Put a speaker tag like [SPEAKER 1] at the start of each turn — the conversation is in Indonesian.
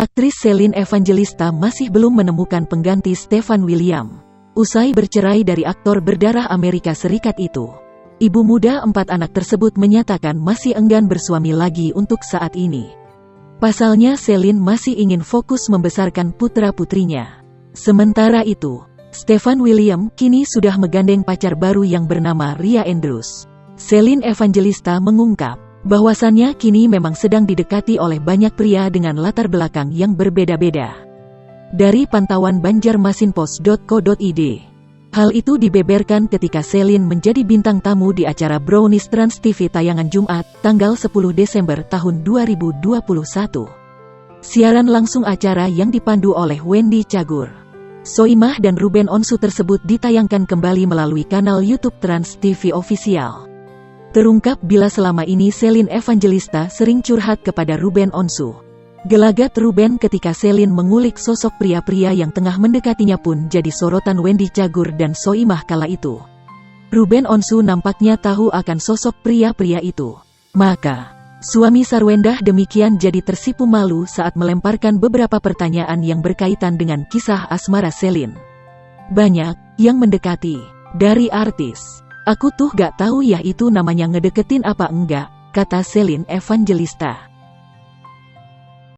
[SPEAKER 1] Aktris Celine Evangelista masih belum menemukan pengganti Stefan William. Usai bercerai dari aktor berdarah Amerika Serikat itu, ibu muda 4 anak tersebut menyatakan masih enggan bersuami lagi untuk saat ini. Pasalnya Celine masih ingin fokus membesarkan putra-putrinya. Sementara itu, Stefan William kini sudah menggandeng pacar baru yang bernama Ria Andrews. Celine Evangelista mengungkap bahwasannya kini memang sedang didekati oleh banyak pria dengan latar belakang yang berbeda-beda. Dari pantauan banjarmasinpost.co.id, hal itu dibeberkan ketika Celine menjadi bintang tamu di acara Brownies Trans TV tayangan Jumat, tanggal 10 Desember tahun 2021. Siaran langsung acara yang dipandu oleh Wendy Cagur, Soimah dan Ruben Onsu tersebut ditayangkan kembali melalui kanal YouTube Trans TV Official. Terungkap bila selama ini Celine Evangelista sering curhat kepada Ruben Onsu. Gelagat Ruben ketika Celine mengulik sosok pria-pria yang tengah mendekatinya pun jadi sorotan Wendy Cagur dan Soimah kala itu. Ruben Onsu nampaknya tahu akan sosok pria-pria itu. Maka, suami Sarwendah demikian jadi tersipu malu saat melemparkan beberapa pertanyaan yang berkaitan dengan kisah asmara Celine. Banyak yang mendekati dari artis. Aku tuh gak tahu ya itu namanya ngedeketin apa enggak, kata Celine Evangelista.